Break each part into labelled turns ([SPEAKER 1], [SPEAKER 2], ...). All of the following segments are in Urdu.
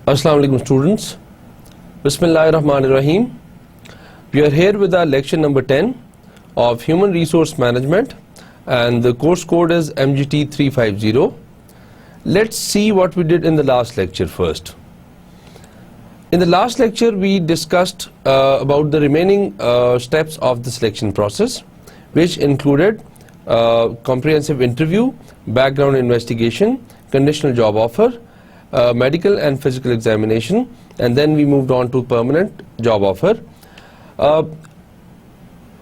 [SPEAKER 1] Assalamu alaikum students. Bismillahir Rahmanir Rahim. We are here with our lecture number 10 of Human Resource Management and the course code is MGT 350. Let's see what we did in the last lecture first. In the last lecture we discussed about the remaining steps of the selection process, which included comprehensive interview, background investigation, conditional job offer, medical and physical examination, and then we moved on to permanent job offer.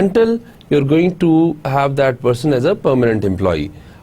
[SPEAKER 1] until you're going to have that person as a permanent employee.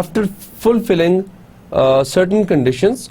[SPEAKER 1] after fulfilling certain conditions,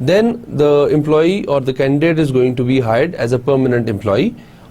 [SPEAKER 1] then the employee or the candidate is going to be hired as a permanent employee,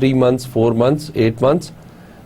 [SPEAKER 1] 3 months, 4 months, 8 months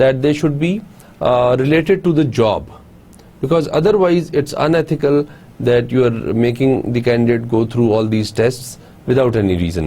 [SPEAKER 1] that they should be related to the job, because otherwise it's unethical that you are making the candidate go through all these tests without any reason.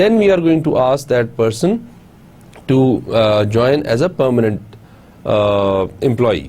[SPEAKER 1] then we are going to ask that person to join as a permanent employee.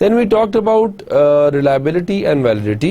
[SPEAKER 1] Then we talked about reliability and validity.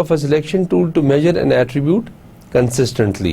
[SPEAKER 1] of a selection tool to measure an attribute consistently,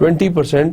[SPEAKER 1] 20%,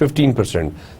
[SPEAKER 1] 15%,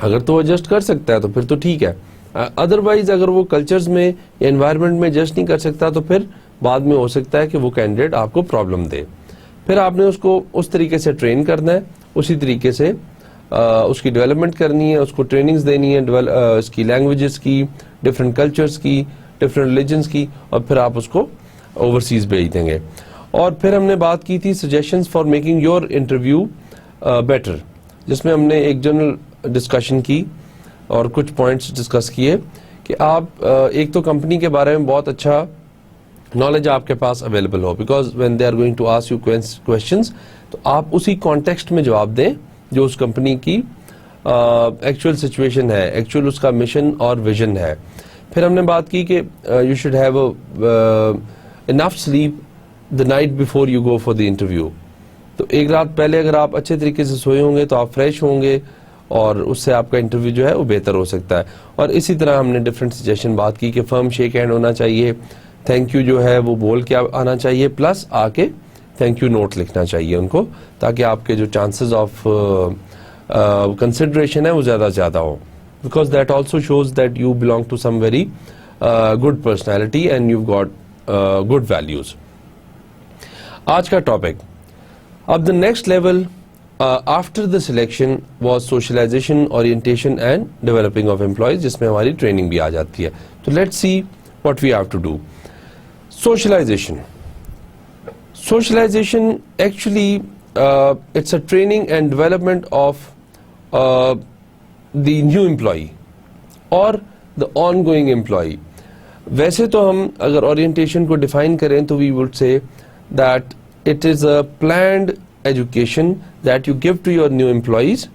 [SPEAKER 1] اگر تو ایڈجسٹ کر سکتا ہے تو پھر تو ٹھیک ہے, ادروائز اگر وہ کلچرز میں یا انوائرمنٹ میں ایڈجسٹ نہیں کر سکتا تو پھر بعد میں ہو سکتا ہے کہ وہ کینڈیڈیٹ آپ کو پرابلم دے. پھر آپ نے اس کو اس طریقے سے ٹرین کرنا ہے, اسی طریقے سے اس کی ڈیولپمنٹ کرنی ہے, اس کو ٹریننگز دینی ہے اس کی لینگویجز کی, ڈفرینٹ کلچرز کی, ڈفرینٹ ریلیجنس کی, اور پھر آپ اس کو اوورسیز بھیج دیں گے. اور پھر ہم نے بات کی تھی suggestions for making your interview better, جس میں ہم نے ایک جنرل ڈسکشن کی اور کچھ پوائنٹس ڈسکس کیے کہ آپ ایک تو کمپنی کے بارے میں بہت اچھا نالج آپ کے پاس اویلیبل ہو, because when they are going to ask you questions تو آپ اسی کانٹیکسٹ میں جواب دیں جو اس کمپنی کی ایکچوئل سچویشن ہے, ایکچوئل اس کا مشن اور ویژن ہے. پھر ہم نے بات کی کہ you should have enough slip the night before you go for the interview. تو ایک رات پہلے اگر آپ اچھے طریقے سے سوئے ہوں گے تو آپ فریش ہوں گے اور اس سے آپ کا انٹرویو جو ہے وہ بہتر ہو سکتا ہے. اور اسی طرح ہم نے ڈفرینٹ سجیشن بات کی کہ فرم شیک ہینڈ ہونا چاہیے, تھینک یو جو ہے وہ بول کے آنا چاہیے, پلس آ کے تھینک یو نوٹ لکھنا چاہیے ان کو, تاکہ آپ کے جو چانسز آف کنسیڈریشن ہے وہ زیادہ سے زیادہ ہو, because that also shows that you belong to some very good personality and you got good values. آج کا ٹاپک, اب the next level after the selection was socialization, orientation and developing of employees, جس میں ہماری ٹریننگ بھی آ جاتی ہے. تو let's see what we have to do. Socialization actually it's a training and development of the new employee or the ongoing employee. ویسے تو ہم اگر orientation کو define کریں تو we would say that it is a planned education that you give to your new employees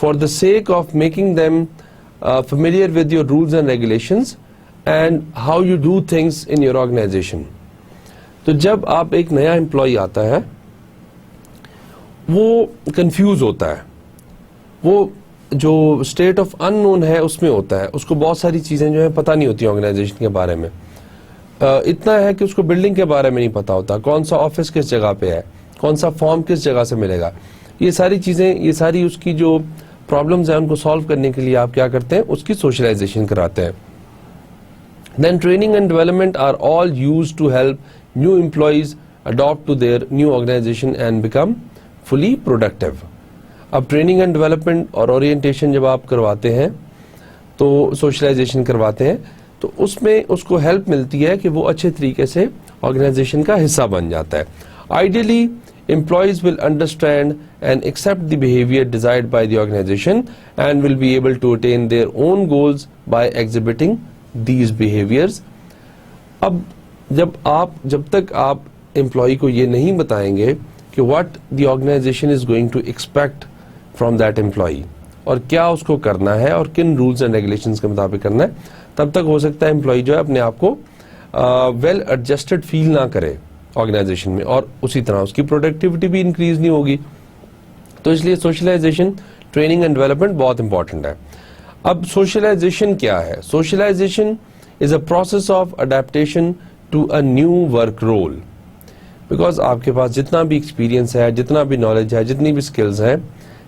[SPEAKER 1] for the sake of making them familiar with your rules and regulations and how you do things in your organization. تو جب آپ ایک نیا امپلائی آتا ہے وہ کنفیوز ہوتا ہے, وہ جو اسٹیٹ آف ان نون ہے اس میں ہوتا ہے, اس کو بہت ساری چیزیں جو ہیں پتہ نہیں ہوتی آرگنائزیشن کے بارے میں. اتنا ہے کہ اس کو بلڈنگ کے بارے میں نہیں پتا ہوتا, کون سا آفس کس جگہ پہ ہے, کون سا فارم کس جگہ سے ملے گا. یہ ساری چیزیں, یہ ساری اس کی جو پرابلمز ہیں ان کو سالو کرنے کے لیے آپ کیا کرتے ہیں, اس کی سوشلائزیشن کراتے ہیں. Then training and development are all used to help new employees adopt to their new organization and become fully productive. اب ٹریننگ اینڈ ڈیولپمنٹ اور اورینٹیشن جب آپ کرواتے ہیں تو سوشلائزیشن کرواتے ہیں تو اس میں اس کو ہیلپ ملتی ہے کہ وہ اچھے طریقے سے آرگنائزیشن کا حصہ بن جاتا ہے. Ideally, employees will understand and accept the behavior desired by the organization and will be able to attain their own goals by exhibiting these behaviors. اب جب تک آپ امپلائی کو یہ نہیں بتائیں گے کہ what the organization is going to expect from that employee اور کیا اس کو کرنا ہے اور کن رولز اینڈ ریگولیشنز کے مطابق کرنا ہے, تب تک ہو سکتا ہے امپلائی جو ہے اپنے آپ کو ویل ایڈجسٹڈ فیل نہ کرے آرگنائزیشن میں, اور اسی طرح اس کی پروڈکٹیوٹی بھی انکریز نہیں ہوگی. تو اس لیے سوشلائزیشن, ٹریننگ اینڈ ڈیولپمنٹ بہت امپورٹنٹ ہے. اب سوشلائزیشن کیا ہے؟ Socialization is a process of adaptation to a new work role. Because آپ کے پاس جتنا بھی ایکسپیرینس ہے, جتنا بھی نالج ہے, جتنی بھی اسکلز ہیں,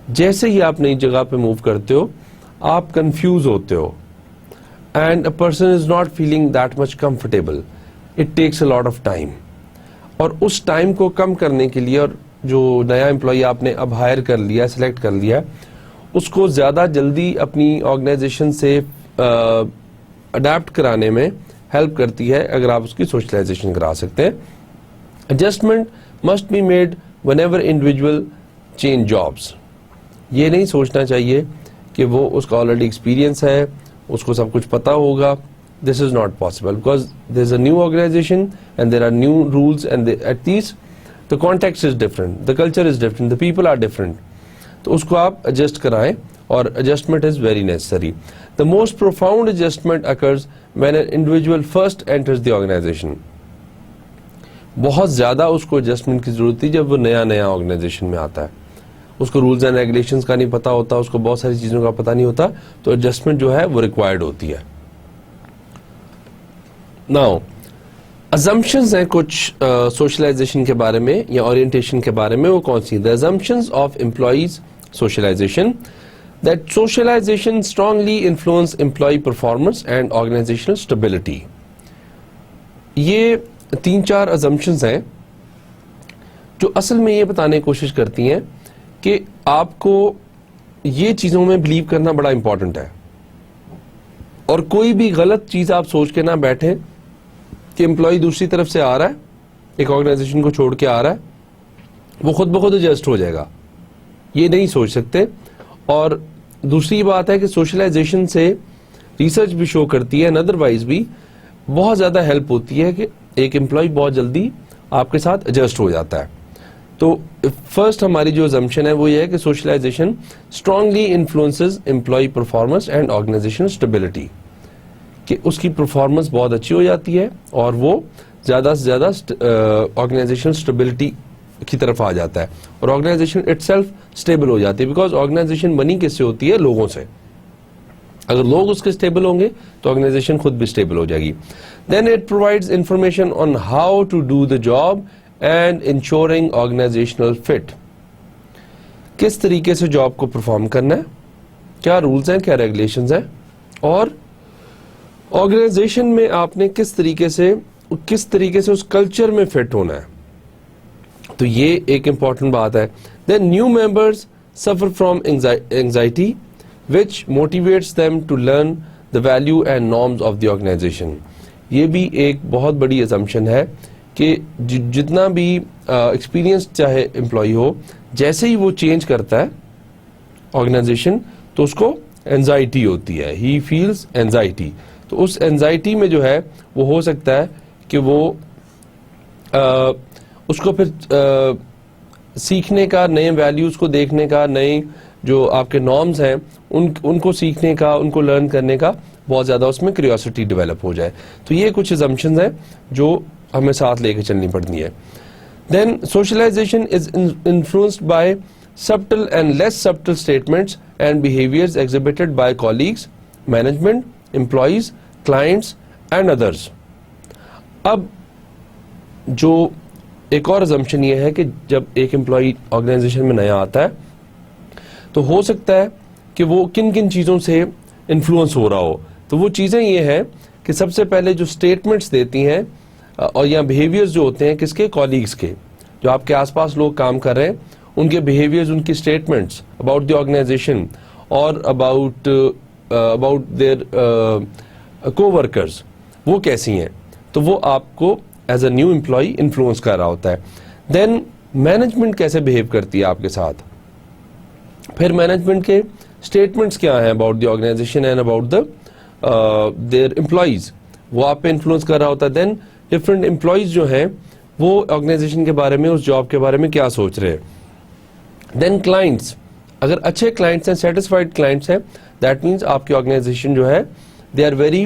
[SPEAKER 1] جیسے ہی آپ نئی جگہ پہ موو کرتے ہو آپ کنفیوز ہوتے ہو, and a person is not feeling that much comfortable. It takes a lot of time, اور اس ٹائم کو کم کرنے کے لیے, اور جو نیا امپلائی آپ نے اب ہائر کر لیا, سلیکٹ کر لیا, اس کو زیادہ جلدی اپنی آرگنائزیشن سے اڈیپٹ کرانے میں ہیلپ کرتی ہے اگر آپ اس کی سوشلائزیشن کرا سکتے ہیں. Adjustment must be made whenever individual change jobs. یہ نہیں سوچنا چاہیے کہ وہ اس کا آلریڈی ایکسپیرینس ہے, اس کو سب کچھ پتا ہوگا. This is not possible because there's a new organization and there are new rules and at least the context is different, the culture is different, the people are different. تو اس کو آپ adjust کرائیں, اور adjustment is very necessary. The most profound adjustment occurs when an individual first enters the organization. بہت زیادہ اس کو adjustment کی ضرورت تھی جب وہ نیا organization میں آتا ہے. اس کو رولز اینڈ ریگولیشنز کا نہیں پتا ہوتا, اس کو بہت ساری چیزوں کا پتا نہیں ہوتا, تو adjustment جو ہے وہ required ہوتی ہے. Now, assumptions ہیں کچھ socialization کے بارے میں یا orientation کے بارے میں, وہ کون سی؟ The assumptions of employees socialization. that socialization strongly influence employee performance and organizational stability. یہ 3-4 assumptions ہیں جو اصل میں یہ بتانے کی کوشش کرتی ہیں کہ آپ کو یہ چیزوں میں بلیو کرنا بڑا امپورٹنٹ ہے، اور کوئی بھی غلط چیز آپ سوچ کے نہ بیٹھیں کہ امپلائی دوسری طرف سے آ رہا ہے، ایک آرگنائزیشن کو چھوڑ کے آ رہا ہے، وہ خود بخود ایڈجسٹ ہو جائے گا، یہ نہیں سوچ سکتے. اور دوسری بات ہے کہ سوشلائزیشن سے ریسرچ بھی شو کرتی ہے، ادروائز بھی بہت زیادہ ہیلپ ہوتی ہے کہ ایک امپلائی بہت جلدی آپ کے ساتھ ایڈجسٹ ہو جاتا ہے. تو فرسٹ ہماری جو assumption ہے وہ یہ ہے کہ socialization strongly influences employee performance and organization stability, کہ اس کی پرفارمنس بہت اچھی ہو جاتی ہے اور وہ زیادہ سے زیادہ آرگنائزیشن اسٹیبلٹی کی طرف آ جاتا ہے، اور آرگنائزیشن اٹ سیلف اسٹیبل ہو جاتی ہے، بیکاز آرگنائزیشن بنی کس سے ہوتی ہے؟ لوگوں سے. اگر لوگ اس کے اسٹیبل ہوں گے تو آرگنائزیشن خود بھی اسٹیبل ہو جائے گی. Then it provides information on how to do the job and ensuring organizational fit, کس طریقے سے جاب کو پرفارم کرنا ہے، کیا رولز ہیں، کیا ریگولیشنز ہیں، اور آرگنائزیشن میں آپ نے کس طریقے سے اس کلچر میں فٹ ہونا ہے. تو یہ ایک امپورٹنٹ بات ہے. Then new members suffer from anxiety which motivates them to learn the value and norms of the organization. یہ بھی ایک بہت بڑی assumption ہے کہ جتنا بھی ایکسپیرینس چاہے امپلائی ہو، جیسے ہی وہ چینج کرتا ہے آرگنائزیشن تو اس کو اینزائٹی ہوتی ہے، he feels anxiety. تو اس اینزائٹی میں جو ہے وہ ہو سکتا ہے کہ وہ اس کو پھر سیکھنے کا، نئے ویلیوز کو دیکھنے کا، نئے جو آپ کے نارمز ہیں ان کو سیکھنے کا، ان کو لرن کرنے کا بہت زیادہ اس میں کیوریوسٹی ڈیولپ ہو جائے. تو یہ کچھ assumptions ہیں جو ہمیں ساتھ لے کے چلنی پڑتی ہے. Then socialization is influenced by subtle and less subtle statements and behaviors exhibited by colleagues, management, employees, clients and others. اب جو ایک اور assumption یہ ہے کہ جب ایک امپلائی آرگنائزیشن میں نیا آتا ہے تو ہو سکتا ہے کہ وہ کن کن چیزوں سے انفلوئنس ہو رہا ہو. تو وہ چیزیں یہ ہیں کہ سب سے پہلے جو اسٹیٹمنٹس دیتی ہیں اور یا بیہیویئرز جو ہوتے ہیں کس کے؟ کولیگز کے، جو آپ کے آس پاس لوگ کام کر رہے ہیں ان کے بیہیویئرز، ان کی اسٹیٹمنٹس اباؤٹ دی آرگنائزیشن اور اباؤٹ دیئر کو ورکرز، وہ کیسی ہیں، تو وہ آپ کو as a new employee influence کر رہا ہوتا ہے. دین مینجمنٹ کیسے بہیو کرتی ہے آپ کے ساتھ، پھر مینجمنٹ کے اسٹیٹمنٹس کیا ہیں about the organization and about their employees, وہ آپ پہ انفلوئنس کر رہا ہوتا ہے. دین ڈفرینٹ امپلائیز جو ہیں وہ آرگنائزیشن کے بارے میں، اس جاب کے بارے میں کیا سوچ رہے ہیں. دین کلائنٹس، اگر اچھے کلائنٹس ہیں، سیٹسفائڈ کلائنٹس ہیں، دیٹ مینس آپ کی آرگنائزیشن جو ہے they are very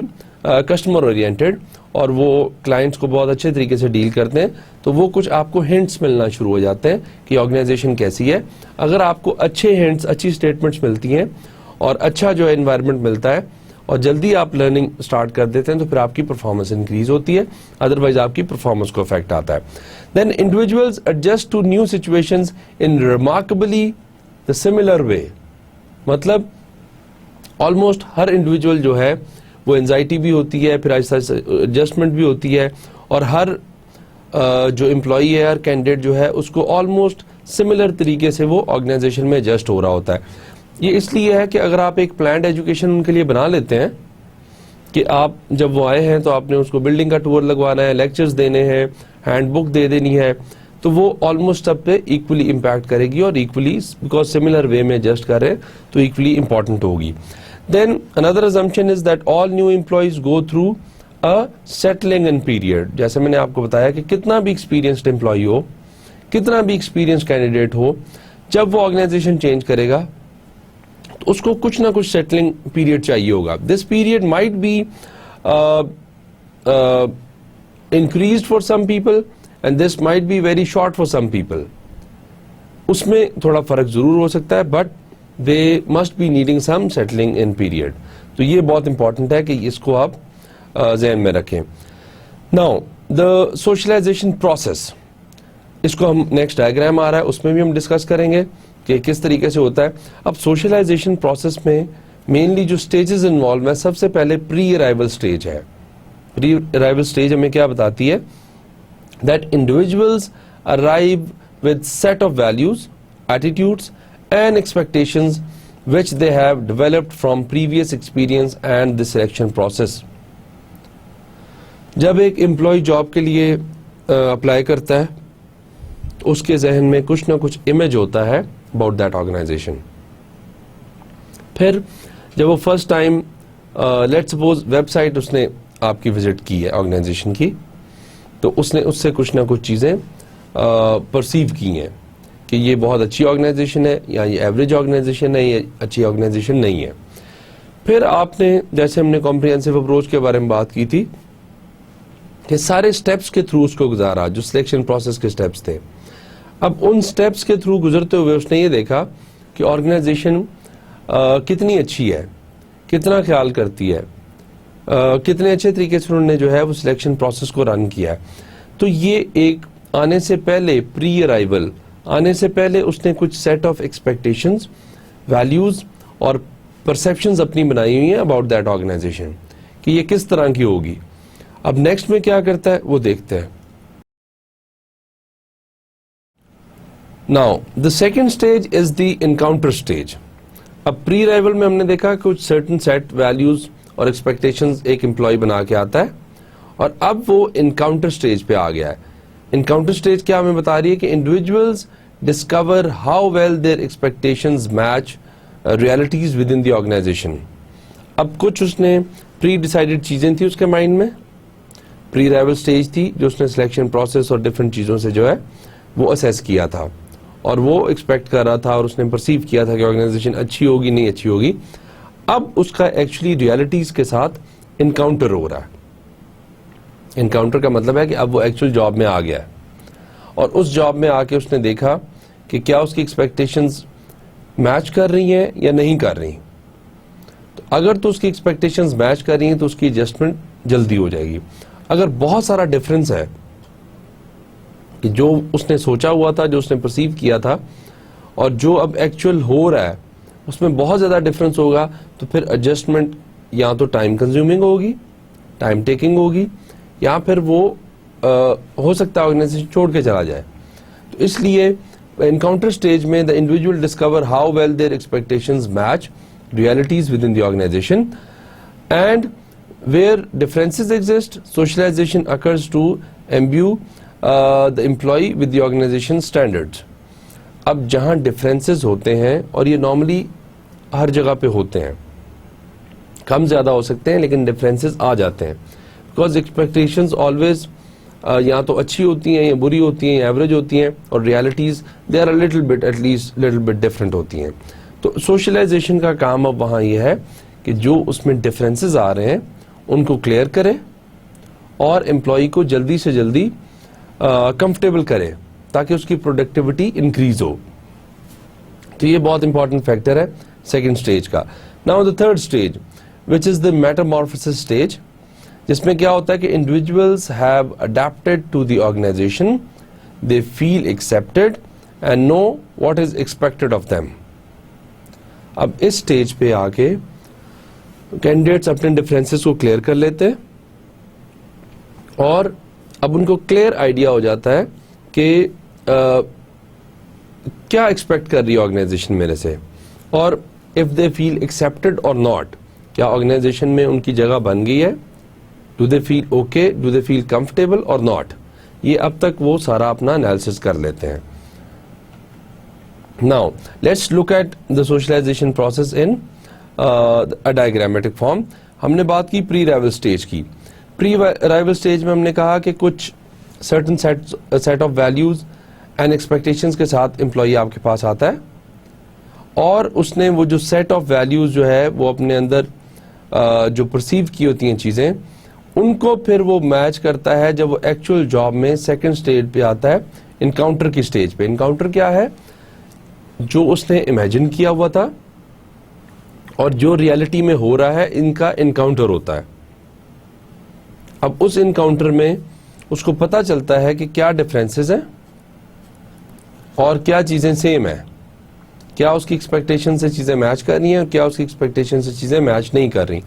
[SPEAKER 1] customer oriented اور وہ کلائنٹس کو بہت اچھے طریقے سے ڈیل کرتے ہیں. تو وہ کچھ آپ کو ہنٹس ملنا شروع ہو جاتے ہیں کہ آرگنائزیشن کیسی ہے. اگر آپ کو اچھے ہنٹس، اچھی اسٹیٹمنٹس ملتی ہیں اور اچھا جو ہے انوائرمنٹ ملتا ہے اور جلدی آپ لرننگ اسٹارٹ کر دیتے ہیں تو پھر آپ کی پرفارمنس انکریز ہوتی ہے، ادروائز آپ کی پرفارمنس کو افیکٹ آتا ہے. Then individuals adjust to new situations in remarkably the similar way, مطلب آلموسٹ ہر انڈیویجول جو ہے وہ انزائٹی بھی ہوتی ہے، پھر آہستہ آہستہ ایڈجسٹمنٹ بھی ہوتی ہے، اور ہر جو امپلائی ہے، ہر کینڈیڈیٹ جو ہے اس کو آلموسٹ سملر طریقے سے وہ آرگنائزیشن میں ایڈجسٹ ہو رہا ہوتا ہے. یہ اس لیے ہے کہ اگر آپ ایک پلانڈ ایجوکیشن ان کے لیے بنا لیتے ہیں کہ آپ جب وہ آئے ہیں تو آپ نے اس کو بلڈنگ کا ٹور لگوانا ہے، لیکچرز دینے ہیں، ہینڈ بک دے دینی ہے، تو وہ آلموسٹ سب پہ ایکولی امپیکٹ کرے گی اور ایکولی بیکاز سملر وے میں ایڈجسٹ کر رہے ہیں تو ایکولی امپورٹنٹ ہوگی. Then another assumption is that all new employees go through a settling in period. جیسے میں نے آپ کو بتایا کہ کتنا بھی ایکسپیرینسڈ امپلائی ہو، کتنا بھی ایکسپیرینس کینڈیڈیٹ ہو، جب وہ آرگنائزیشن چینج کرے گا تو اس کو کچھ نہ کچھ سیٹلنگ پیریڈ چاہیے ہوگا. This period might be increased for some people and this might be very short for some people. اس میں تھوڑا فرق ضرور ہو سکتا ہے but they must be needing some settling in period. تو یہ بہت امپورٹنٹ ہے کہ اس کو آپ ذہن میں رکھیں. Now the socialization process، اس کو ہم نیکسٹ ڈائیگرام آ رہا ہے اس میں بھی ہم ڈسکس کریں گے کہ کس طریقے سے ہوتا ہے. اب سوشلائزیشن پروسیس میں مینلی جو سٹیجز انوالو ہیں, سب سے پہلے پری ارائیول سٹیج ہے. پری ارائیول سٹیج ہمیں کیا بتاتی ہے, that individuals arrive with set of values, attitudes and expectations which they have developed from previous experience and the selection process. جب ایک امپلائی جاب کے لیے اپلائی کرتا ہے تو اس کے ذہن میں کچھ نہ کچھ امیج ہوتا ہے about that organization. پھر جب وہ first time let suppose website اس نے آپ کی وزٹ کی ہے آرگنائزیشن کی, تو اس نے اس سے کچھ نہ کچھ چیزیں پرسیو کی ہیں کہ یہ بہت اچھی آرگنائزیشن ہے یا یہ ایوریج آرگنائزیشن ہے, یہ اچھی آرگنائزیشن نہیں ہے. پھر آپ نے, جیسے ہم نے کمپریہنسو اپروچ کے بارے میں بات کی تھی, کہ سارے سٹیپس کے تھرو اس کو گزارا جو سلیکشن پروسیس کے سٹیپس تھے. اب ان سٹیپس کے تھرو گزرتے ہوئے اس نے یہ دیکھا کہ آرگنائزیشن کتنی اچھی ہے, کتنا خیال کرتی ہے, کتنے اچھے طریقے سے انہوں نے جو ہے وہ سلیکشن پروسیس کو رن کیا ہے. تو یہ ایک آنے سے پہلے, پری ارائیول آنے سے پہلے اس نے کچھ سیٹ آف ایکسپیکٹیشنز, ویلیوز اور پرسیپشنز اپنی بنائی ہوئی ہیں اباؤٹ دیٹ آرگنائزیشن کہ یہ کس طرح کی ہوگی. اب نیکسٹ میں کیا کرتا ہے وہ دیکھتے ہیں. Now, the second stage is the encounter stage. اب پری ارائیول میں ہم نے دیکھا کچھ certain set values اور expectations ایک امپلائی بنا کے آتا ہے, اور اب وہ انکاؤنٹر سٹیج پہ آ گیا ہے. انکاؤنٹر سٹیج کیا ہمیں بتا رہی ہے کہ individuals discover how well their expectations match realities within the organization. اب کچھ اس نے پری ڈیسائیڈڈ چیزیں تھی اس کے مائنڈ میں, پری ارائیول سٹیج تھی جو اس نے سلیکشن پروسیس اور ڈفرینٹ چیزوں سے جو ہے وہ اسیس کیا تھا, اور وہ ایکسپیکٹ کر رہا تھا اور اس نے پرسیو کیا تھا کہ آرگنائزیشن اچھی ہوگی نہیں اچھی ہوگی. اب اس کا ایکچولی ریالٹیز کے ساتھ انکاؤنٹر ہو رہا ہے. انکاؤنٹر کا مطلب ہے کہ اب وہ ایکچوئل جاب میں آ گیا ہے, اور اس جاب میں آ کے اس نے دیکھا کہ کیا اس کی ایکسپیکٹیشنز میچ کر رہی ہیں یا نہیں کر رہی. تو اگر تو اس کی ایکسپیکٹیشنز میچ کر رہی ہیں تو اس کی ایڈجسٹمنٹ جلدی ہو جائے گی. اگر بہت سارا ڈفرینس ہے کہ جو اس نے سوچا ہوا تھا, جو اس نے پرسیو کیا تھا, اور جو اب ایکچوئل ہو رہا ہے اس میں بہت زیادہ ڈفرینس ہوگا, تو پھر ایڈجسٹمنٹ یا تو ٹائم کنزیومنگ ہوگی, ٹائم ٹیکنگ ہوگی, یا پھر وہ ہو سکتا ہے آرگنائزیشن چھوڑ کے چلا جائے. تو اس لیے انکاؤنٹر سٹیج میں the individual discover how well their expectations match realities within the organization, and where differences exist, socialization occurs to imbue the employee with the organization standards. اب جہاں ڈفرینسز ہوتے ہیں, اور یہ نارملی ہر جگہ پہ ہوتے ہیں, کم زیادہ ہو سکتے ہیں لیکن ڈفرینسز آ جاتے ہیں, بیکاز ایکسپیکٹیشنز آلویز یا تو اچھی ہوتی ہیں یا بری ہوتی ہیں یا ایوریج ہوتی ہیں, اور realities they are little bit at least little bit different ہوتی ہیں. تو سوشلائزیشن کا کام اب وہاں یہ ہے کہ جو اس میں ڈفرینسز آ رہے ہیں ان کو کلیئر کرے اور امپلائی کو جلدی سے جلدی کمفرٹیبل کرے تاکہ اس کی پروڈکٹیوٹی انکریز ہو. تو یہ بہت امپورٹنٹ فیکٹر ہے سیکنڈ سٹیج کا. Now the third stage which is the metamorphosis stage, جس میں کیا ہوتا ہے کہ individuals have adapted to the organization, they feel accepted and know what is expected of them. اب اس سٹیج پہ آ کے کینڈیڈیٹس اپنے ڈفرینسز کو کلیئر کر لیتے ہیں, اور اب ان کو کلیئر آئیڈیا ہو جاتا ہے کہ کیا ایکسپیکٹ کر رہی ہے آرگنائزیشن میرے سے, اور اف دے فیل ایکسیپٹیڈ اور ناٹ, کیا آرگنائزیشن میں ان کی جگہ بن گئی ہے, do they feel okay, do they feel comfortable اور ناٹ. یہ اب تک وہ سارا اپنا انالیسس کر لیتے ہیں. Now let's look at the socialization process in a diagrammatic form. ہم نے بات کی پری ارائیول سٹیج کی. پری ارائیول سٹیج میں ہم نے کہا کہ کچھ certain set of values and expectations کے ساتھ امپلائی آپ کے پاس آتا ہے, اور اس نے وہ جو سیٹ آف ویلیوز جو ہے وہ اپنے اندر جو پرسیو کی ہوتی ہیں چیزیں, ان کو پھر وہ میچ کرتا ہے جب وہ ایکچوئل جاب میں سیکنڈ سٹیج پہ آتا ہے, انکاؤنٹر کی سٹیج پہ. انکاؤنٹر کیا ہے؟ جو اس نے امیجن کیا ہوا تھا اور جو ریالٹی میں ہو رہا ہے, ان کا انکاؤنٹر ہوتا ہے. اب اس انکاؤنٹر میں اس کو پتا چلتا ہے کہ کیا ڈفرینسز ہیں اور کیا چیزیں سیم ہیں. کیا اس کی ایکسپیکٹیشن سے چیزیں میچ کر رہی ہیں اور کیا اس کی ایکسپیکٹیشن سے چیزیں میچ نہیں کر رہی.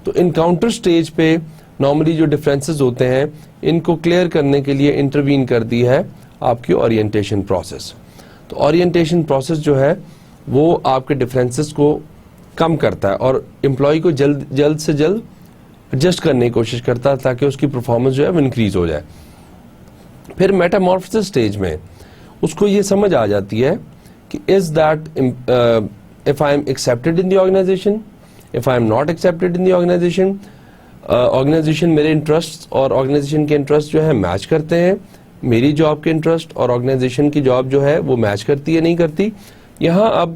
[SPEAKER 1] تو انکاؤنٹر سٹیج پہ نارملی جو ڈفرینسز ہوتے ہیں ان کو کلیئر کرنے کے لیے انٹروین کرتی ہے آپ کی اورینٹیشن پروسیس. تو اورینٹیشن پروسیس جو ہے وہ آپ کے ڈفرینسز کو کم کرتا ہے اور امپلائی کو جلد سے جلد ایڈجسٹ کرنے کی کوشش کرتا ہے تاکہ اس کی پرفارمنس جو ہے وہ انکریز ہو جائے. پھر میٹامورفسس سٹیج میں اس کو یہ سمجھ آ جاتی ہے کہ is that if I am accepted in the organization, if I am not accepted in the organization, organization میرے انٹرسٹ اور آرگنائزیشن کے انٹرسٹ جو ہے میچ کرتے ہیں, میری جاب کے انٹرسٹ اور آرگنائزیشن کی جاب جو ہے وہ میچ کرتی ہے نہیں کرتی. یہاں اب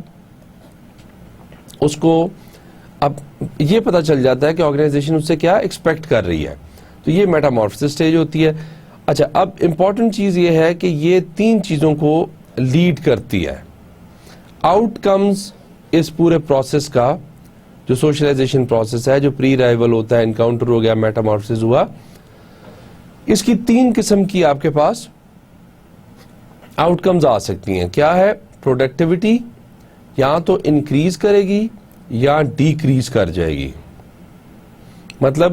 [SPEAKER 1] اس کو اب یہ پتا چل جاتا ہے کہ آرگنائزیشن اس سے کیا ایکسپیکٹ کر رہی ہے. تو یہ میٹامورفسس سٹیج ہوتی ہے. اچھا, اب امپورٹنٹ چیز یہ ہے کہ یہ تین چیزوں کو لیڈ کرتی ہے. آؤٹ کمز اس پورے پروسیس کا جو سوشلائزیشن پروسیس ہے, جو پری ارائیول ہوتا ہے, انکاؤنٹر ہو گیا, میٹامورفسس ہوا, اس کی تین قسم کی آپ کے پاس آؤٹ کمز آ سکتی ہیں. کیا ہے؟ پروڈکٹیوٹی یا تو انکریز کرے گی یا ڈیکریز کر جائے گی. مطلب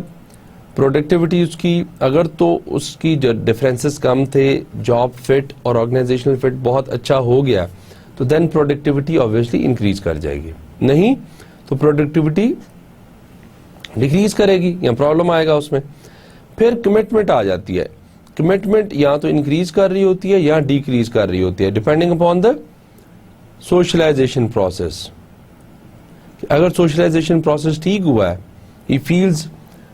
[SPEAKER 1] پروڈکٹیوٹی اس کی اگر تو اس کی جو ڈفرینسز کم تھے, جاب فٹ اور آرگنائزیشنل فٹ بہت اچھا ہو گیا, تو دین پروڈکٹیوٹی آبویسلی انکریز کر جائے گی. نہیں تو پروڈکٹیوٹی ڈیکریز کرے گی یا پرابلم آئے گا اس میں. پھر کمٹمنٹ آ جاتی ہے. کمٹمنٹ یا تو انکریز کر رہی ہوتی ہے یا ڈیکریز کر رہی ہوتی ہے depending upon the socialisation process. اگر سوشلائزیشن پروسیس ٹھیک ہوا ہے, he feels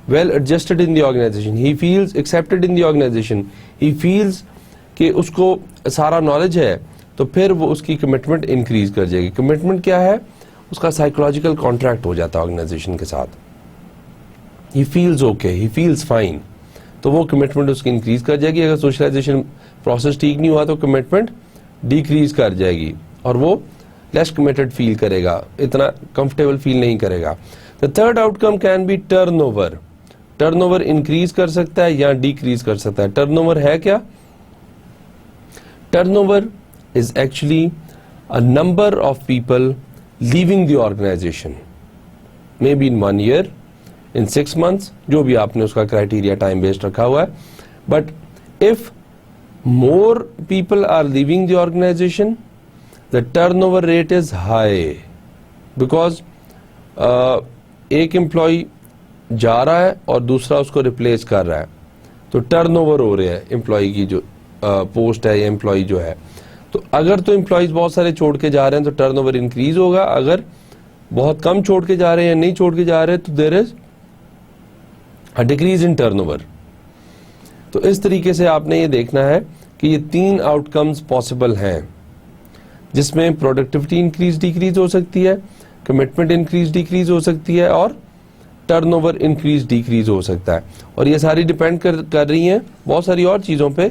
[SPEAKER 1] well adjusted in the organisation, he feels accepted in the organisation, he feels کہ اس کو سارا نالج ہے, تو پھر وہ اس کی کمٹمنٹ انکریز کر جائے گی. کمٹمنٹ کیا ہے؟ اس کا سائیکولوجیکل کانٹریکٹ ہو جاتا ہے آرگنائزیشن کے ساتھ. He feels okay, he feels fine, تو وہ کمٹمنٹ اس کی انکریز کر جائے گی. اگر سوشلائزیشن پروسیس ٹھیک نہیں ہوا تو کمٹمنٹ ڈیکریز کر جائے گی اور وہ لیس کمیٹڈ فیل کرے گا, اتنا کمفرٹیبل فیل نہیں کرے گا. The third outcome can be turnover. Turn over increase کر سکتا ہے یا ڈیکریز کر سکتا ہے. ٹرن اوور ہے کیا؟ Turn over is actually a number of people leaving the organization, maybe in 1 year, in 6 months, جو بھی آپ نے اس کا کرائٹیریا ٹائم بیسڈ رکھا ہوا ہے. But if more people are leaving the organization, the turnover rate is high because ایک امپلائی جا رہا ہے اور دوسرا اس کو ریپلیس کر رہا ہے, تو ٹرن اوور ہو رہا ہے امپلائی کی جو پوسٹ ہے یا امپلائی جو ہے. تو اگر تو امپلائیز بہت سارے چھوڑ کے جا رہے ہیں تو ٹرن اوور انکریز ہوگا, اگر بہت کم چھوڑ کے جا رہے ہیں یا نہیں چھوڑ کے جا رہے تو there is a decrease in turnover. تو اس طریقے سے آپ نے یہ دیکھنا ہے کہ یہ تین آؤٹ کمز پاسبل ہیں جس میں پروڈکٹیوٹی انکریز ڈیکریز ہو سکتی ہے, کمٹمنٹ انکریز ڈیکریز ہو سکتی ہے اور ٹرن اوور انکریز ڈیکریز ہو سکتا ہے. اور یہ ساری ڈیپینڈ کر رہی ہیں بہت ساری اور چیزوں پہ,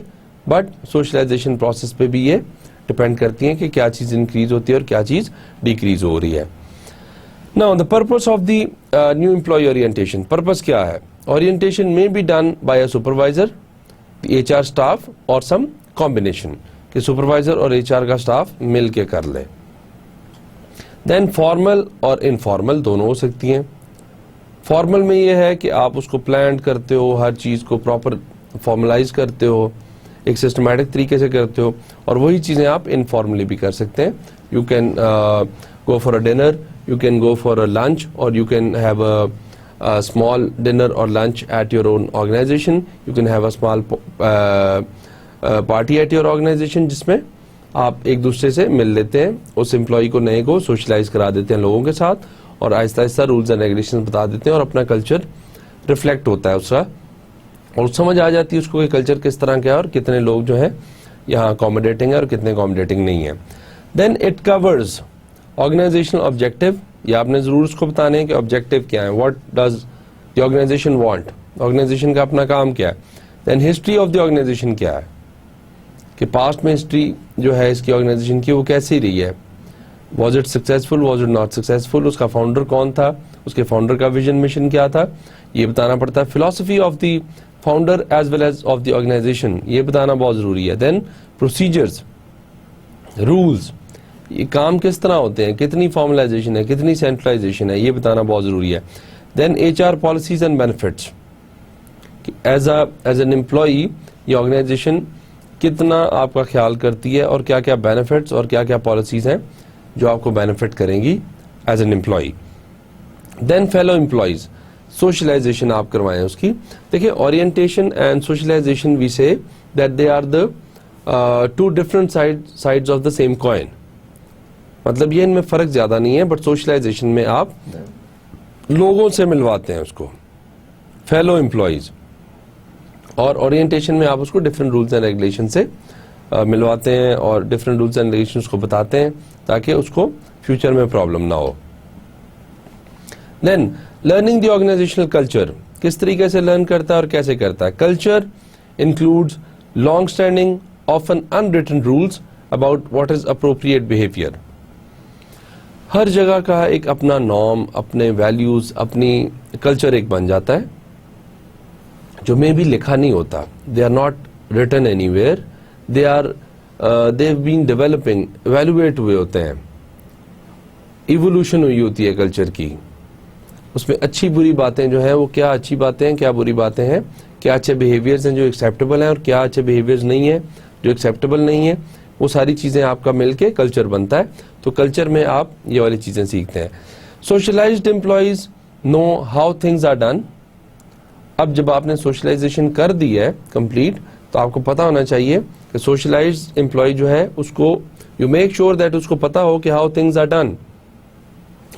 [SPEAKER 1] بٹ سوشلائزیشن پروسیس پہ بھی یہ ڈیپینڈ کرتی ہیں کہ کیا چیز انکریز ہوتی ہے اور کیا چیز ڈیکریز ہو رہی ہے. Now the purpose of the new employee orientation. Purpose کیا ہے؟ Orientation may be done by a supervisor, the HR staff or some combination, کہ سپروائزر اور HR کا سٹاف مل کے کر لے. دین فارمل اور انفارمل دونوں ہو سکتی ہیں. فارمل میں یہ ہے کہ آپ اس کو پلان کرتے ہو, ہر چیز کو پراپر فارملائز کرتے ہو, ایک سسٹمیٹک طریقے سے کرتے ہو, اور وہی چیزیں آپ انفارملی بھی کر سکتے ہیں. You can go for a dinner, you can go for a lunch, اور you can have a small dinner اور lunch at your own organization. You can have a small party at your organization جس میں آپ ایک دوسرے سے مل لیتے ہیں, اس امپلائی کو نئے کو سوشلائز کرا دیتے ہیں لوگوں کے ساتھ, اور آہستہ آہستہ رولز اینڈ ریگولیشن بتا دیتے ہیں, اور اپنا کلچر ریفلیکٹ ہوتا ہے اس کا, اور سمجھ آ جاتی ہے اس کو کہ کلچر کس طرح کا ہے اور کتنے لوگ جو ہیں یہاں اکوموڈیٹنگ ہے اور کتنے اکوموڈیٹنگ نہیں ہے. Then it covers organisational objective. یہ آپ نے ضرور اس کو بتانے ہیں کہ آبجیکٹو کیا ہے, what does the organisation want, organisation کا اپنا کام کیا ہے. Then history of the organisation کیا ہے, کہ پاسٹ میں ہسٹری جو ہے اس کی آرگنائزیشن کی وہ کیسی رہی ہے, was it successful, was it not successful, اس کا فاؤنڈر کون تھا, اس کے فاؤنڈر کا ویژن مشن کیا تھا, یہ بتانا پڑتا ہے. Philosophy of the founder as well as of the organisation, یہ بتانا بہت ضروری ہے. دین پروسیجرز, رولز, یہ کام کس طرح ہوتے ہیں, کتنی فارملائزیشن ہے, کتنی سینٹرلائزیشن ہے, یہ بتانا بہت ضروری ہے. Then HR policies and benefits, as an employee یہ آرگنائزیشن کتنا آپ کا خیال کرتی ہے اور کیا کیا بینیفٹس اور کیا کیا پالیسیز ہیں جو آپ کو بینیفٹ کریں گی as an employee. Then fellow employees, socialisation آپ کروائیں اس کی. دیکھیں orientation and socialisation we say that they are the two different sides of the same coin. مطلب یہ ان میں فرق زیادہ نہیں ہے, بٹ سوشلائزیشن میں آپ لوگوں سے ملواتے ہیں اس کو, فیلو امپلائیز, اور اورینٹیشن میں آپ اس کو ڈفرنٹ رولز اینڈ ریگولیشن سے ملواتے ہیں اور ڈفرنٹ رولز اینڈ ریگولیشنز کو بتاتے ہیں تاکہ اس کو فیوچر میں پرابلم نہ ہو. Then learning the organizational culture, کس طریقے سے لرن کرتا ہے اور کیسے کرتا ہے. Culture includes long standing often unwritten rules about what is appropriate behaviour. ہر جگہ کا ایک اپنا نارم, اپنے ویلیوز, اپنی کلچر ایک بن جاتا ہے جو میں بھی لکھا نہیں ہوتا. They are not written anywhere, they have been developing, evaluate ہوئے ہوتے ہیں, ایوولوشن ہوئی ہوتی ہے کلچر کی. اس میں اچھی بری باتیں جو ہیں وہ کیا اچھی باتیں ہیں, کیا بری باتیں ہیں, کیا اچھے بیہیویئرز ہیں جو ایکسیپٹیبل ہیں اور کیا اچھے بیہیویئرز نہیں ہیں جو ایکسیپٹیبل نہیں ہیں. وہ ساری چیزیں آپ کا مل کے کلچر بنتا ہے. تو کلچر میں آپ یہ والی چیزیں سیکھتے ہیں. Socialized employees know how things are done. اب جب آپ نے سوشلائزیشن کر دی ہے کمپلیٹ, تو آپ کو پتا ہونا چاہیے کہ سوشلائزڈ امپلائی جو ہے اس کو یو میک شیور دیٹ اس کو پتا ہو کہ how things are done,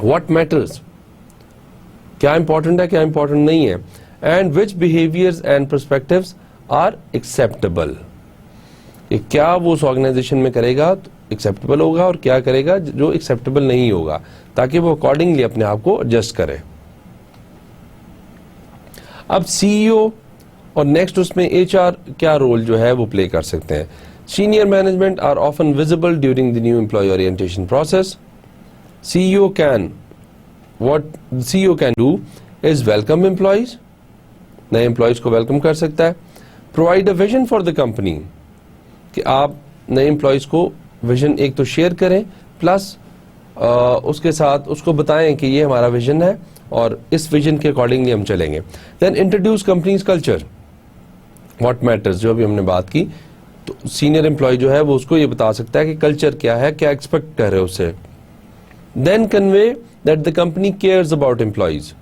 [SPEAKER 1] what matters, کیا امپورٹنٹ ہے کیا امپورٹنٹ نہیں ہے, and which behaviours and perspectives are acceptable. کہ کیا وہ اس آرگنائزیشن میں کرے گا تو ایکسیپٹیبل ہوگا اور کیا کرے گا جو ایکسیپٹیبل نہیں ہوگا, تاکہ وہ اکارڈنگلی اپنے آپ کو ایڈجسٹ کرے. اب CEO اور نیکسٹ اس میں HR کیا رول جو ہے وہ پلے کر سکتے ہیں. Senior management are often visible during the new employee orientation process. CEO can do is welcome employees, نئے امپلائیز کو ویلکم کر سکتا ہے. provide a vision for the company, کہ آپ نئے امپلائیز کو ویژن ایک تو شیئر کریں, پلس اس کے ساتھ اس کو بتائیں کہ یہ ہمارا ویژن ہے اور اس ویژن کے اکارڈنگلی ہم چلیں گے. Then introduce company's culture, what matters, جو ابھی ہم نے بات کی. تو سینئر امپلائی جو ہے وہ اس کو یہ بتا سکتا ہے کہ کلچر کیا ہے, کیا ایکسپیکٹ کر رہے اس سے. Then convey that the company cares about employees,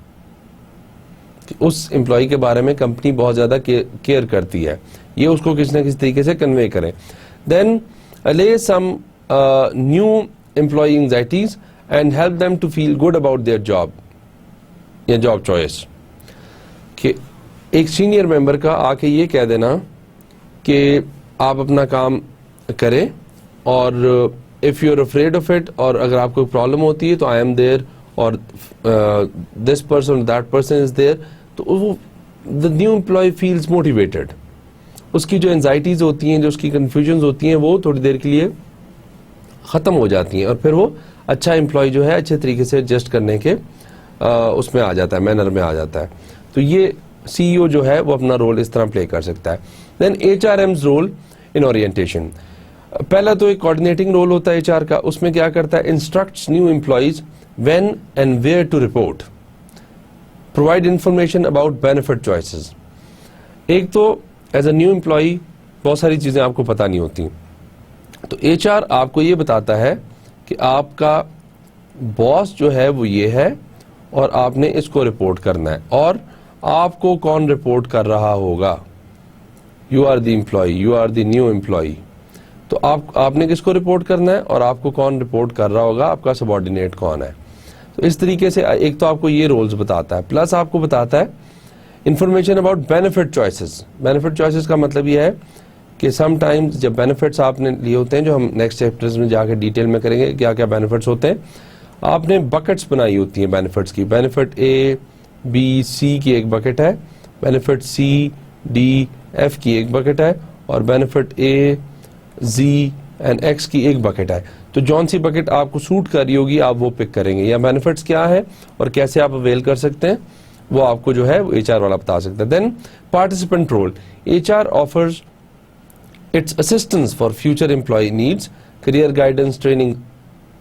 [SPEAKER 1] اس امپلائی کے بارے میں کمپنی بہت زیادہ کیئر کرتی ہے, یہ اس کو کسی نہ کسی طریقے سے کنوے کریں. دین allay some new employee anxieties and help them to feel good about their job یا جاب چوائس. کہ ایک سینئر ممبر کا آ کے یہ کہہ دینا کہ آپ اپنا کام کریں, اور if you're afraid of it, اور اگر آپ کو پرابلم ہوتی ہے تو I am there, اور this person that person is there, تو the new employee feels motivated. اس کی جو انزائٹیز ہوتی ہیں, جو اس کی کنفیوژنز ہوتی ہیں, وہ تھوڑی دیر کے لیے ختم ہو جاتی ہیں, اور پھر وہ اچھا امپلائی جو ہے اچھے طریقے سے ایڈجسٹ کرنے کے اس میں آ جاتا ہے, مینر میں آ جاتا ہے. تو یہ CEO جو ہے وہ اپنا رول اس طرح پلے کر سکتا ہے. دین HRM's رول ان اورینٹیشن. پہلا تو ایک کوآرڈینیٹنگ رول ہوتا ہے HR کا. اس میں کیا کرتا ہے, instructs new employees when and where to report, provide information about benefit choices. ایک تو ایز اے نیو امپلائی بہت ساری چیزیں آپ کو پتہ نہیں ہوتی, تو HR آپ کو یہ بتاتا ہے کہ آپ کا باس جو ہے وہ یہ ہے اور آپ نے اس کو رپورٹ کرنا ہے, اور آپ کو کون رپورٹ کر رہا ہوگا. You are the employee, you are the new employee, تو آپ نے کس کو رپورٹ کرنا ہے اور آپ کو کون رپورٹ کر رہا ہوگا, آپ کا سبارڈینیٹ کون ہے. تو اس طریقے سے ایک تو آپ کو یہ رولز بتاتا ہے, پلس آپ کو بتاتا ہے information about benefit choices. Benefit choices کا مطلب یہ ہے کہ سم ٹائمز جب بینیفٹس آپ نے لیے ہوتے ہیں, جو ہم نیکسٹ چیپٹرز میں جا کے ڈیٹیل میں کریں گے کیا کیا بینیفٹس ہوتے ہیں, آپ نے بکٹس بنائی ہوتی ہیں بینیفٹس کی. بینیفٹ A, B, C کی ایک بکٹ ہے, بینیفٹ C, D, F کی ایک بکٹ ہے, اور benefit A, Z and X کی ایک بکٹ ہے. تو جون سی بکٹ آپ کو سوٹ کر رہی ہوگی آپ وہ پک کریں گے, یا بینیفٹس کیا ہے اور کیسے آپ اویل کر سکتے ہیں وہ آپ کو جو ہے وہ HR والا بتا سکتا ہے. Then participant role. HR offers its assistance for future employee needs, career guidance, training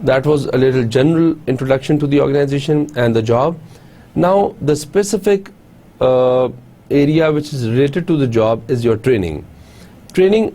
[SPEAKER 1] That was a little general introduction to the organization and the job. Now the specific area which is related to the job is your training. Training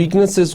[SPEAKER 1] weaknesses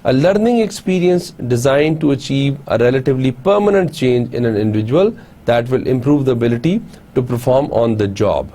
[SPEAKER 1] A learning experience designed to achieve a relatively permanent change in an individual that will improve the ability to perform on the job.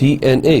[SPEAKER 1] TNA,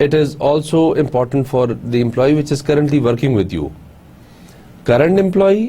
[SPEAKER 1] it is also important for the employee which is currently working with you. Current employee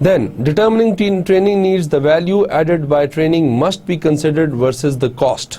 [SPEAKER 1] Then, determining training needs, the value added by training must be considered versus the cost.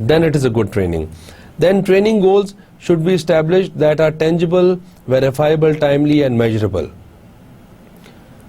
[SPEAKER 1] then it is a good training. Then training goals should be established that are tangible, verifiable, timely and measurable.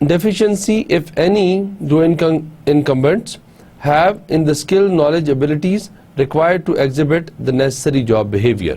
[SPEAKER 1] deficiency if any do incumbents have in the skill, knowledge, abilities required to exhibit the necessary job behavior.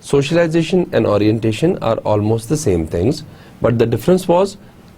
[SPEAKER 1] Socialization and orientation are almost the same things, but the difference was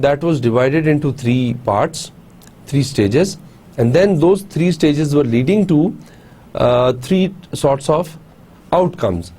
[SPEAKER 1] that was divided into 3 parts, 3 stages, and then those 3 stages were leading to 3 sorts of outcomes.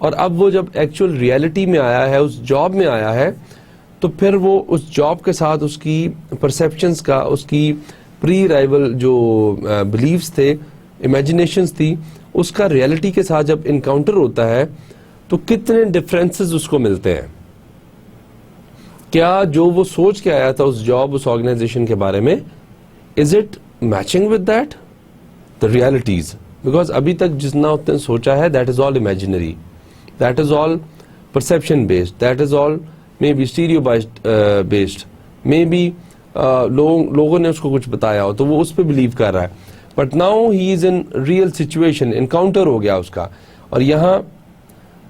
[SPEAKER 1] اور اب وہ جب ایکچوئل ریئلٹی میں آیا ہے, اس جاب میں آیا ہے, تو پھر وہ اس جاب کے ساتھ اس کی پرسیپشنز کا, اس کی پری رائیول جو بلیفز تھے, امیجنیشنز تھی, اس کا ریئلٹی کے ساتھ جب انکاؤنٹر ہوتا ہے تو کتنے ڈفرینسز اس کو ملتے ہیں. کیا جو وہ سوچ کے آیا تھا اس جاب, اس آرگنائزیشن کے بارے میں, is it matching with that the realities? Because ابھی تک جتنا اس نے سوچا ہے that is all imaginary, that is all perception based, that is all may be stereo based, may be لوگوں نے اس کو کچھ بتایا ہو تو وہ اس پہ بلیو کر رہا ہے. But now he is in real situation, encounter ہو گیا اس کا, اور یہاں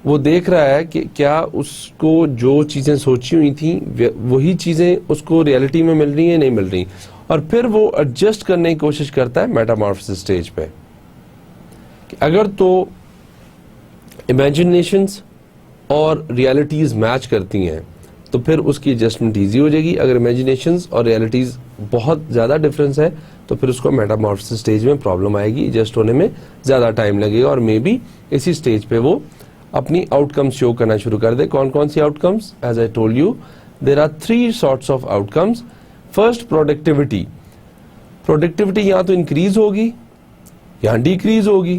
[SPEAKER 1] وہ دیکھ رہا ہے کہ کیا اس کو جو چیزیں سوچی ہوئی تھیں وہی چیزیں اس کو ریئلٹی میں مل رہی ہیں, نہیں مل رہی, اور پھر وہ ایڈجسٹ کرنے کی کوشش کرتا ہے میٹامارفسس اسٹیج پہ. کہ اگر تو امیجنیشنز اور ریئلٹیز میچ کرتی ہیں تو پھر اس کی ایڈجسٹمنٹ ایزی ہو جائے گی. اگر امیجنیشنز اور ریئلٹیز بہت زیادہ ڈفرینس ہے تو پھر اس کو میٹامارفسس اسٹیج میں پرابلم آئے گی, ایڈجسٹ ہونے میں زیادہ ٹائم لگے گا, اور مے بی اسی اسٹیج پہ وہ اپنی آؤٹ کمس شو کرنا شروع کر دے. کون کون سی outcomes? As I told you there are 3 sorts of outcomes. First, productivity. Productivity یا تو انکریز ہوگی یا ڈیکریز ہوگی.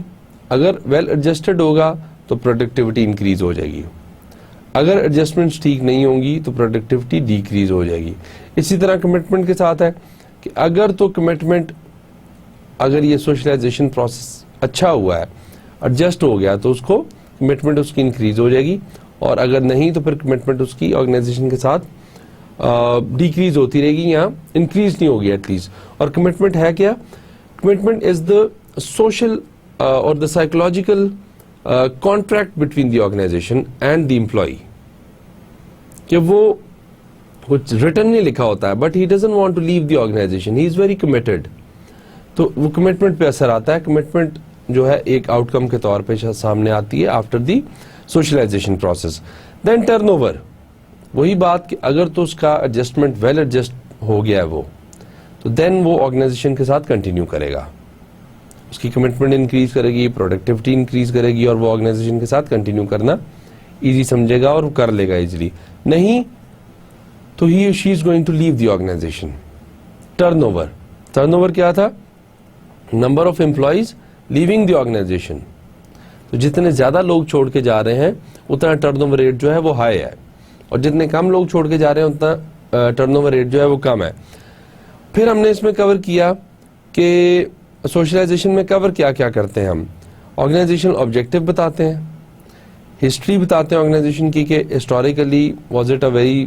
[SPEAKER 1] اگر ویل ایڈجسٹڈ ہوگا تو پروڈکٹیوٹی انکریز ہو جائے گی, اگر ایڈجسٹمنٹس ٹھیک نہیں ہوں گی تو پروڈکٹیوٹی ڈیکریز ہو جائے گی. اسی طرح کمٹمنٹ کے ساتھ ہے کہ اگر تو کمٹمنٹ, اگر یہ سوشلائزیشن پروسیس اچھا ہوا ہے, ایڈجسٹ ہو گیا, تو اس کو کمٹمنٹ اس کی انکریز ہو جائے گی, اور اگر نہیں تو پھر کمٹمنٹ اس کی آرگنائزیشن کے ساتھ ڈیکریز ہوتی رہے گی یا انکریز نہیں ہوگی ایٹ لیسٹ. اور کمٹمنٹ ہے کیا؟ کمٹمنٹ از دا سوشل اور the psychological contract between the organization and the employee. کہ وہ کچھ ریٹن نہیں لکھا ہوتا ہے, but he doesn't want to leave the organisation, he is very committed. تو وہ کمٹمنٹ پہ اثر آتا ہے. کمٹمنٹ جو ہے ایک آؤٹ کم کے طور پہ سامنے آتی ہے after the socialisation process. Then turnover, وہی بات کہ اگر تو اس کا ایڈجسٹمنٹ ویل ایڈجسٹ ہو گیا ہے وہ, تو دین وہ آرگنائزیشن کے ساتھ کنٹینیو کرے گا, اس کی کمٹمنٹ انکریز کرے گی, پروڈکٹیوٹی انکریز کرے گی, اور وہ آرگنائزیشن کے ساتھ کنٹینیو کرنا ایزی سمجھے گا اور کر لے گا ایزیلی. نہیں تو he she is going to leave the organization. Turnover, turnover کیا تھا؟ Number of employees leaving the organization. تو جتنے زیادہ لوگ چھوڑ کے جا رہے ہیں اتنا ٹرن اوور ریٹ جو ہے وہ ہائی ہے, اور جتنے کم لوگ چھوڑ کے جا رہے ہیں اتنا ٹرن اوور ریٹ جو ہے وہ کم ہے. پھر ہم نے اس میں کور کیا کہ سوشلائزیشن میں کور کیا کیا کرتے ہیں ہم. آرگنائزیشن آبجیکٹو بتاتے ہیں, ہسٹری بتاتے ہیں آرگنائزیشن کی کہ historically was it a very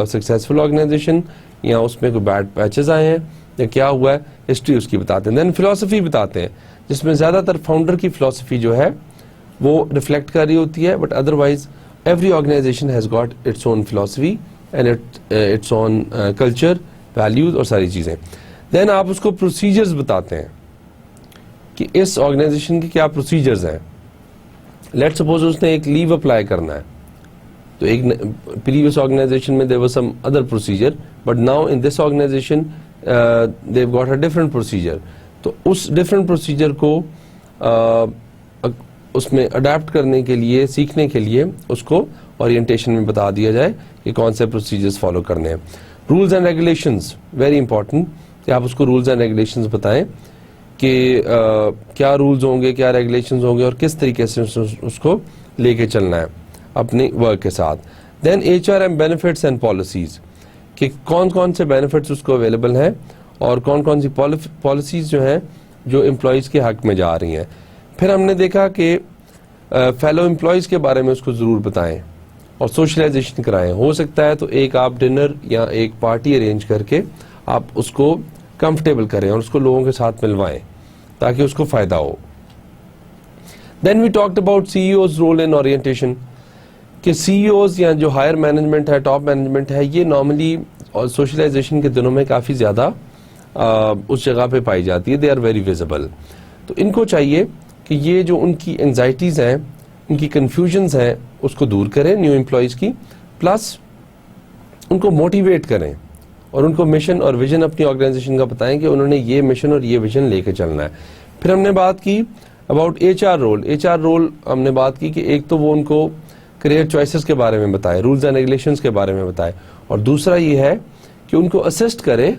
[SPEAKER 1] successful organisation, یا اس میں کوئی بیڈ پیچز آئے ہیں یا کیا ہوا ہے, ہسٹری اس کی بتاتے ہیں. دین فلاسفی بتاتے ہیں, جس میں زیادہ تر فاؤنڈر کی فلاسفی جو ہے وہ ریفلیکٹ کر رہی ہوتی ہے, but otherwise every organisation has got its own philosophy and its own culture, values اور ساری چیزیں. دین آپ اس کو پروسیجرز بتاتے ہیں کہ اس آرگنائزیشن کے کیا پروسیجرز ہیں. لیٹ سپوز اس نے ایک لیو اپلائی کرنا ہے, تو ایک پریویس آرگنائزیشن میں there was some other procedure, but now in this organization they've got a different procedure. تو اس ڈفرینٹ پروسیجر کو اس میں اڈیپٹ کرنے کے لیے, سیکھنے کے لیے اس کو اورینٹیشن میں بتا دیا جائے کہ کون سے پروسیجرز فالو کرنے ہیں. Rules and regulations very important, کہ آپ اس کو رولز اینڈ ریگولیشنز بتائیں کہ کیا رولز ہوں گے, کیا ریگولیشنز ہوں گے, اور کس طریقے سے اس کو لے کے چلنا ہے اپنی ورک کے ساتھ. Then H R M benefits and policies, کہ کون کون سے بینیفٹس اس کو اویلیبل ہیں اور کون کون سی پالیسیز جو ہیں جو امپلائیز کے حق میں جا رہی ہیں. پھر ہم نے دیکھا کہ فیلو امپلائیز کے بارے میں اس کو ضرور بتائیں اور سوشلائزیشن کرائیں. ہو سکتا ہے تو ایک آپ ڈنر یا ایک پارٹی ارینج کر کے آپ اس کو کمفرٹیبل کریں اور اس کو لوگوں کے ساتھ ملوائیں تاکہ اس کو فائدہ ہو. Then we talked about C E O's role in orientation, کہ سی ای اوز یا جو ہائر مینجمنٹ ہے, ٹاپ مینجمنٹ ہے, یہ نارملی سوشلائزیشن کے دنوں میں کافی زیادہ اس جگہ پہ پائی جاتی ہے. They are very visible. تو ان کو چاہیے کہ یہ جو ان کی انگزائٹیز ہیں, ان کی کنفیوژنز ہیں, اس کو دور کریں نیو امپلائیز کی, پلس ان کو موٹیویٹ کریں اور ان کو مشن اور ویژن اپنی آرگنائزیشن کا بتائیں کہ انہوں نے یہ مشن اور یہ ویژن لے کے چلنا ہے. پھر ہم نے بات کی اباؤٹ HR رول ہم نے بات کی کہ ایک تو وہ ان کو کریئر چوائسز کے بارے میں بتائے, رولز اینڈ ریگولیشنز کے بارے میں بتائے, اور دوسرا یہ ہے کہ ان کو اسسٹ کرے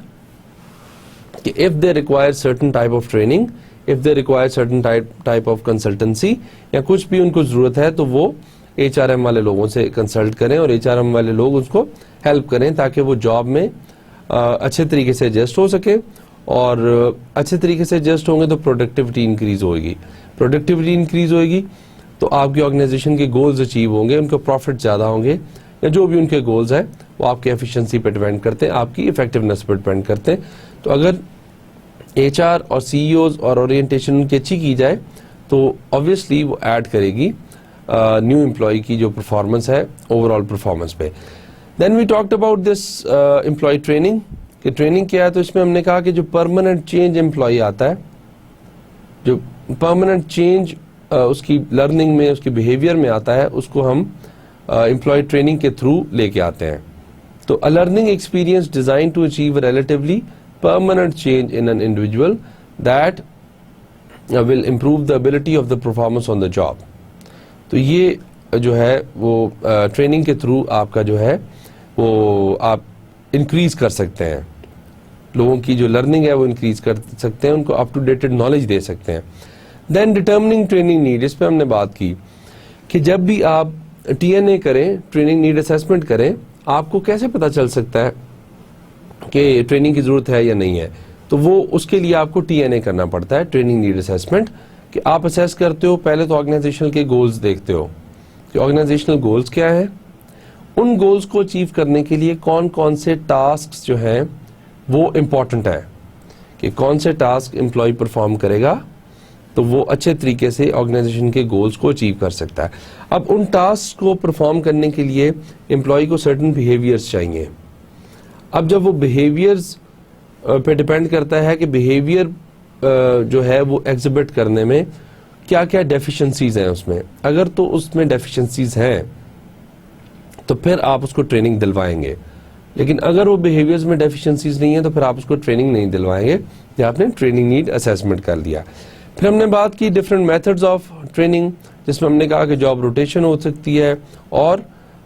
[SPEAKER 1] کہ if they require certain type of training, if they require certain type of consultancy, یا کچھ بھی ان کو ضرورت ہے تو وہ HRM والے لوگوں سے کنسلٹ کریں اور HRM والے لوگ اس کو ہیلپ کریں تاکہ وہ جاب میں اچھے طریقے سے ایڈجسٹ ہو سکے, اور اچھے طریقے سے ایڈجسٹ ہوں گے تو پروڈکٹیوٹی انکریز ہوئے گی, تو آپ کی آرگنائزیشن کے گولز اچیو ہوں گے, ان کو پروفٹ زیادہ ہوں گے, یا جو بھی ان کے گولز ہیں وہ آپ کے ایفیشنسی پہ ڈیپینڈ کرتے ہیں, آپ کی افیکٹونیس پہ ڈیپینڈ کرتے ہیں. تو اگر HR اور CEOs اور اورینٹیشن ان کی اچھی کی جائے تو obviously وہ ایڈ کرے گی نیو امپلائی کی جو پرفارمنس ہے اوور آل پرفارمنس پہ. Then we talked about this employee training, کہ ٹریننگ کیا ہے, تو اس میں ہم نے کہا کہ جو پرماننٹ چینج امپلائی آتا ہے, جو پرماننٹ چینج اس کی لرننگ میں, اس کی بیہیویئر میں آتا ہے, اس کو ہم امپلائی ٹریننگ کے تھرو لے کے آتے ہیں. تو a learning experience designed to achieve a relatively permanent change in an individual that will improve the ability of the performance on the job. تو یہ جو ہے وہ ٹریننگ کے تھرو آپ کا جو ہے وہ آپ انکریز کر سکتے ہیں, لوگوں کی جو لرننگ ہے وہ انکریز کر سکتے ہیں, ان کو اپ ٹو ڈیٹڈ نالج دے سکتے ہیں. دین ڈٹرمننگ ٹریننگ نیڈ, اس پہ ہم نے بات کی کہ جب بھی آپ TNA کریں, ٹریننگ نیڈ اسیسمنٹ کریں, آپ کو کیسے پتا چل سکتا ہے کہ ٹریننگ کی ضرورت ہے یا نہیں ہے. تو وہ اس کے لیے آپ کو TNA کرنا پڑتا ہے, ٹریننگ نیڈ اسیسمنٹ, کہ آپ اسیس کرتے ہو پہلے تو آرگنائزیشن کے گولز دیکھتے ہو کہ آرگنائزیشنل گولز کیا ہیں, ان گولز کو اچیو کرنے کے لیے کون کون سے ٹاسکس جو ہیں وہ امپورٹنٹ ہے, کہ کون سے ٹاسک امپلائی پرفارم کرے گا تو وہ اچھے طریقے سے آرگنائزیشن کے گولز کو اچیو کر سکتا ہے. اب ان ٹاسک کو پرفارم کرنے کے لیے امپلائی کو سرٹن بیہیویئرز چاہیے. اب جب وہ بیہیویئرز پہ ڈیپینڈ کرتا ہے کہ بیہیویئر جو ہے وہ ایگزبٹ کرنے میں کیا کیا ڈیفیشنسیز ہیں اس میں, اگر تو اس میں ڈیفیشنسیز ہیں تو پھر آپ اس کو ٹریننگ دلوائیں گے, لیکن اگر وہ بیہیویئرز میں ڈیفیشنسیز نہیں ہیں تو پھر آپ اس کو ٹریننگ نہیں دلوائیں گے, یا آپ نے ٹریننگ نیڈ اسیسمنٹ کر لیا. پھر ہم نے بات کی ڈفرینٹ میتھڈز آف ٹریننگ, جس میں ہم نے کہا کہ جاب روٹیشن ہو سکتی ہے اور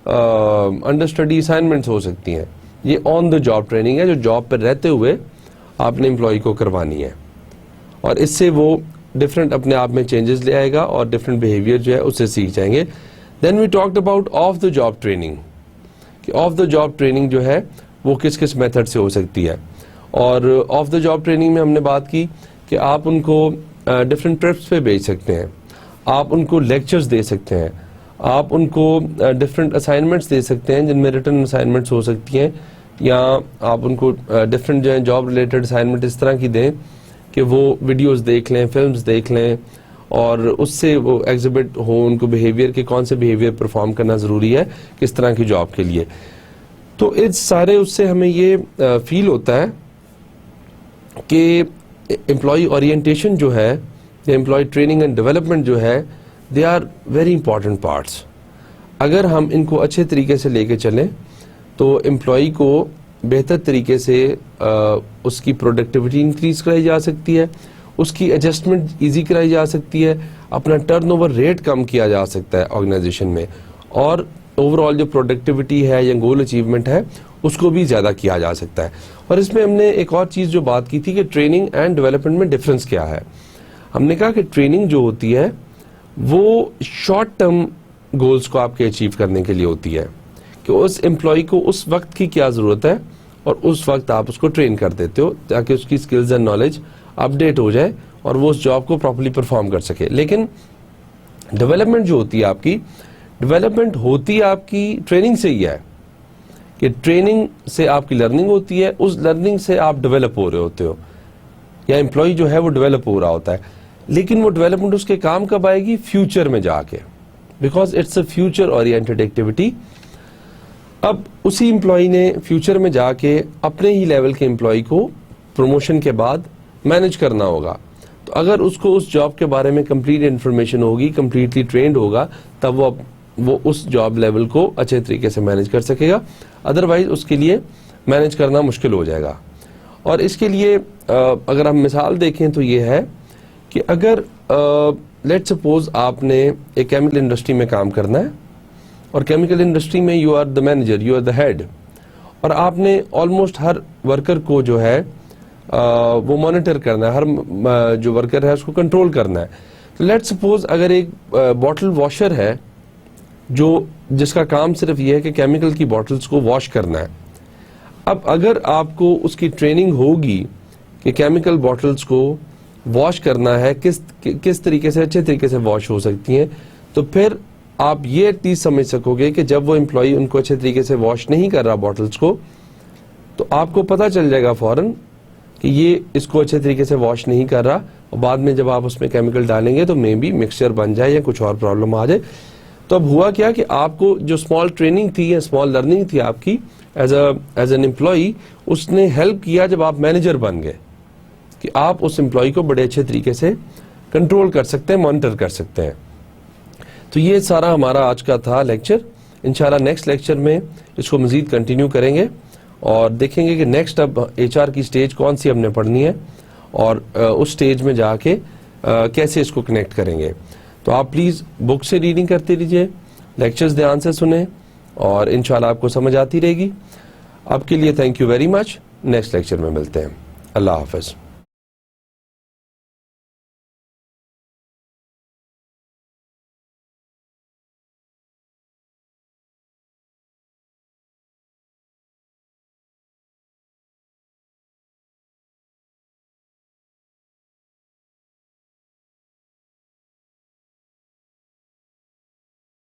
[SPEAKER 1] انڈر اسٹڈی اسائنمنٹس ہو سکتی ہیں. یہ آن دا جاب ٹریننگ ہے جو جاب پہ رہتے ہوئے آپ نے امپلائی کو کروانی ہے, اور اس سے وہ ڈفرینٹ اپنے آپ میں چینجز لے آئے گا اور ڈفرینٹ بیہیویئر جو ہے اس سے سیکھ جائیں گے. Then we talked about off the job training, کہ آف دا جاب ٹریننگ جو ہے وہ کس کس میتھڈ سے ہو سکتی ہے. اور آف دا جاب ٹریننگ میں ہم نے بات کی کہ آپ ان کو ڈفرینٹ ٹرپس پہ بھیج سکتے ہیں, آپ ان کو لیکچرز دے سکتے ہیں, آپ ان کو ڈفرینٹ اسائنمنٹس دے سکتے ہیں جن میں ریٹن اسائنمنٹس ہو سکتی ہیں, یا آپ ان کو ڈفرینٹ جو ہے جاب ریلیٹڈ اسائنمنٹ اس طرح کی دیں کہ وہ ویڈیوز دیکھ لیں, فلمز دیکھ لیں, اور اس سے وہ ایگزبٹ ہو ان کو بیہیویئر کے کون سے بیہیویئر پرفارم کرنا ضروری ہے کس طرح کی جاب کے لیے. تو اس سارے اس سے ہمیں یہ فیل ہوتا ہے کہ امپلائی اورینٹیشن جو ہے یا امپلائی ٹریننگ اینڈ ڈیولپمنٹ جو ہے they are very important parts. اگر ہم ان کو اچھے طریقے سے لے کے چلیں تو امپلائی کو بہتر طریقے سے اس کی پروڈکٹیوٹی انکریز کرائی جا سکتی ہے, اس کی ایڈجسٹمنٹ ایزی کرائی جا سکتی ہے, اپنا ٹرن اوور ریٹ کم کیا جا سکتا ہے آرگنائزیشن میں, اور اوور آل جو پروڈکٹیوٹی ہے یا گول اچیومنٹ ہے اس کو بھی زیادہ کیا جا سکتا ہے. اور اس میں ہم نے ایک اور چیز جو بات کی تھی کہ ٹریننگ اینڈ ڈیولپمنٹ میں ڈفرینس کیا ہے. ہم نے کہا کہ ٹریننگ جو ہوتی ہے وہ شارٹ ٹرم گولز کو آپ کے اچیو کرنے کے لیے ہوتی ہے, کہ اس امپلائی کو اس وقت کی کیا ضرورت ہے اور اس وقت آپ اس کو ٹرین کر دیتے ہو تاکہ اس کی سکلز اینڈ نالج اپڈیٹ ہو جائے اور وہ اس جاب کو پراپرلی پرفارم کر سکے. لیکن ڈیولپمنٹ جو ہوتی ہے آپ کی, ڈیولپمنٹ ہوتی آپ کی ٹریننگ سے ہی ہے, کہ ٹریننگ سے آپ کی لرننگ ہوتی ہے, اس لرننگ سے آپ ڈیولپ ہو رہے ہوتے ہو, یا امپلائی جو ہے وہ ڈیولپ ہو رہا ہوتا ہے. لیکن وہ ڈیولپمنٹ اس کے کام کب آئے گی؟ فیوچر میں جا کے, because it's a future oriented activity. اب اسی امپلائی نے فیوچر میں جا کے اپنے ہی لیول کے امپلائی کو پروموشن کے بعد مینج کرنا ہوگا. تو اگر اس کو اس جاب کے بارے میں کمپلیٹ انفارمیشن ہوگی, کمپلیٹلی ٹرینڈ ہوگا, تب وہ اس جاب لیول کو اچھے طریقے سے مینج کر سکے گا. ادروائز اس کے لیے مینج کرنا مشکل ہو جائے گا. اور اس کے لیے اگر ہم مثال دیکھیں تو یہ ہے کہ اگر لیٹ سپوز آپ نے ایک کیمیکل انڈسٹری میں کام کرنا ہے اور کیمیکل انڈسٹری میں you are the manager, you are the head, اور آپ نے آلموسٹ ہر ورکر کو جو ہے وہ مانیٹر کرنا ہے, ہر جو ورکر ہے اس کو کنٹرول کرنا ہے. تو لیٹ سپوز اگر ایک باٹل واشر ہے جس کا کام صرف یہ ہے کہ کیمیکل کی باٹلز کو واش کرنا ہے. اب اگر آپ کو اس کی ٹریننگ ہوگی کہ کیمیکل باٹلز کو واش کرنا ہے, کس طریقے سے اچھے طریقے سے واش ہو سکتی ہیں, تو پھر آپ یہ چیز سمجھ سکو گے کہ جب وہ امپلائی ان کو اچھے طریقے سے واش نہیں کر رہا باٹلز کو, تو آپ کو پتہ چل جائے گا فوراً کہ یہ اس کو اچھے طریقے سے واش نہیں کر رہا, اور بعد میں جب آپ اس میں کیمیکل ڈالیں گے تو مے بی مکسچر بن جائے یا کچھ اور پرابلم آ جائے. تو اب ہوا کیا کہ آپ کو جو اسمال ٹریننگ تھی یا اسمال لرننگ تھی آپ کی ایز این امپلائی, اس نے ہیلپ کیا جب آپ مینیجر بن گئے کہ آپ اس امپلائی کو بڑے اچھے طریقے سے کنٹرول کر سکتے ہیں, مانیٹر کر سکتے ہیں. تو یہ سارا ہمارا آج کا تھا لیکچر. انشاءاللہ نیکسٹ لیکچر میں اس کو مزید کنٹینیو کریں گے اور دیکھیں گے کہ نیکسٹ اب ایچ آر کی سٹیج کون سی ہم نے پڑھنی ہے اور اس سٹیج میں جا کے کیسے اس کو کنیکٹ کریں گے. تو آپ پلیز بک سے ریڈنگ کرتے رہیے, لیکچرز دھیان سے سنیں اور انشاءاللہ آپ کو سمجھ آتی رہے گی. اب کے لیے thank you very much. Next lecture میں ملتے ہیں. اللہ حافظ.